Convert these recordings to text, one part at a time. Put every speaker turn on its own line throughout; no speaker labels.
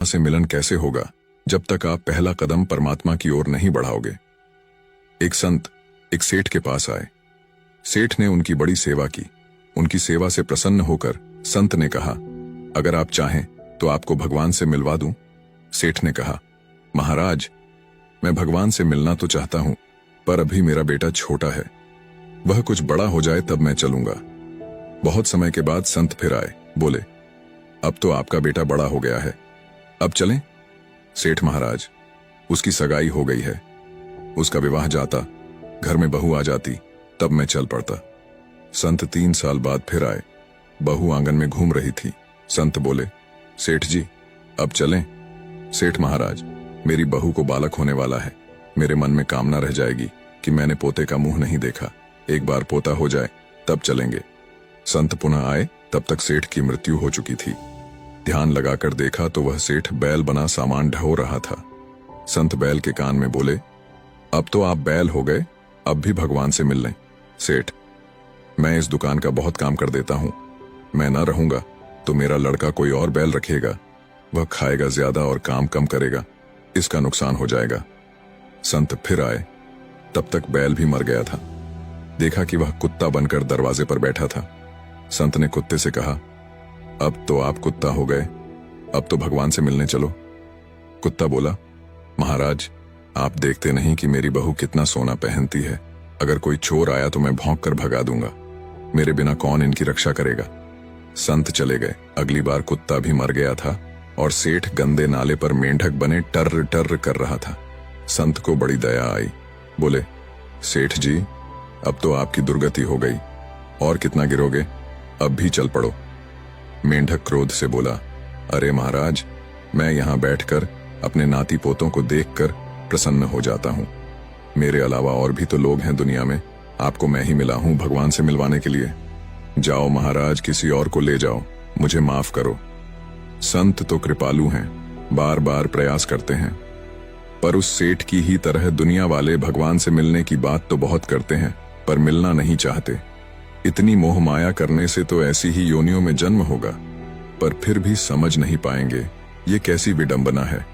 से मिलन कैसे होगा जब तक आप पहला कदम परमात्मा की ओर नहीं बढ़ाओगे। एक संत एक सेठ के पास आए। सेठ ने उनकी बड़ी सेवा की। उनकी सेवा से प्रसन्न होकर संत ने कहा, अगर आप चाहें तो आपको भगवान से मिलवा दूं। सेठ ने कहा, महाराज, मैं भगवान से मिलना तो चाहता हूं, पर अभी मेरा बेटा छोटा है। वह कुछ बड़ा हो जाए तब मैं चलूंगा। बहुत समय के बाद संत फिर आए। बोले, अब तो आपका बेटा बड़ा हो गया है, अब चलें? सेठ महाराज, उसकी सगाई हो गई है, उसका विवाह जाता, घर में बहू आ जाती, तब मैं चल पड़ता। संत 3 साल बाद फिर आए। बहू आंगन में घूम रही थी। संत बोले, सेठ जी, अब चलें? सेठ महाराज, मेरी बहू को बालक होने वाला है। मेरे मन में कामना रह जाएगी कि मैंने पोते का मुंह नहीं देखा। एक बार पोता हो जाए तब चलेंगे। संत पुनः आए, तब तक सेठ की मृत्यु हो चुकी थी। ध्यान लगाकर देखा तो वह सेठ बैल बना सामान ढो रहा था। संत बैल के कान में बोले, अब तो आप बैल हो गए, अब भी भगवान से मिल लें। सेठ, मैं इस दुकान का बहुत काम कर देता हूं। मैं न रहूंगा तो मेरा लड़का कोई और बैल रखेगा। वह खाएगा ज्यादा और काम कम करेगा, इसका नुकसान हो जाएगा। संत फिर आए, तब तक बैल भी मर गया था। देखा कि वह कुत्ता बनकर दरवाजे पर बैठा था। संत ने कुत्ते से कहा, अब तो आप कुत्ता हो गए, अब तो भगवान से मिलने चलो। कुत्ता बोला, महाराज, आप देखते नहीं कि मेरी बहू कितना सोना पहनती है। अगर कोई चोर आया तो मैं भौंक कर भगा दूंगा। मेरे बिना कौन इनकी रक्षा करेगा? संत चले गए। अगली बार कुत्ता भी मर गया था और सेठ गंदे नाले पर मेंढक बने टर्र टर्र कर रहा था। संत को बड़ी दया आई। बोले, सेठ जी, अब तो आपकी दुर्गति हो गई, और कितना गिरोगे? अब भी चल पड़ो। मेंढक क्रोध से बोला, अरे महाराज, मैं यहां बैठकर अपने नाती पोतों को देखकर प्रसन्न हो जाता हूं। मेरे अलावा और भी तो लोग हैं दुनिया में। आपको मैं ही मिला हूं भगवान से मिलवाने के लिए। जाओ महाराज, किसी और को ले जाओ, मुझे माफ करो। संत तो कृपालु हैं, बार बार प्रयास करते हैं, पर उस सेठ की ही तरह दुनिया वाले भगवान से मिलने की बात तो बहुत करते हैं, पर मिलना नहीं चाहते। इतनी मोह माया करने से तो ऐसी ही योनियों में जन्म होगा, पर फिर भी समझ नहीं पाएंगे ये कैसी विडंबना है।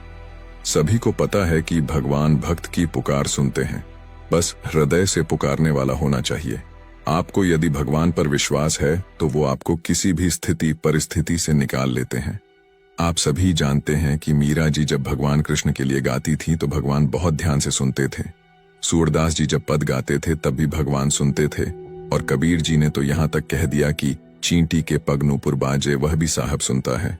सभी को पता है कि भगवान भक्त की पुकार सुनते हैं, बस हृदय से पुकारने वाला होना चाहिए। आपको यदि भगवान पर विश्वास है तो वो आपको किसी भी स्थिति परिस्थिति से निकाल लेते हैं। आप सभी जानते हैं कि मीरा जी जब भगवान कृष्ण के लिए गाती थी तो भगवान बहुत ध्यान से सुनते थे। सूरदास जी जब पद गाते थे तब भी भगवान सुनते थे, और कबीर जी ने तो यहाँ तक कह दिया कि चींटी के पग नूपुर बाजे, वह भी साहब सुनता है।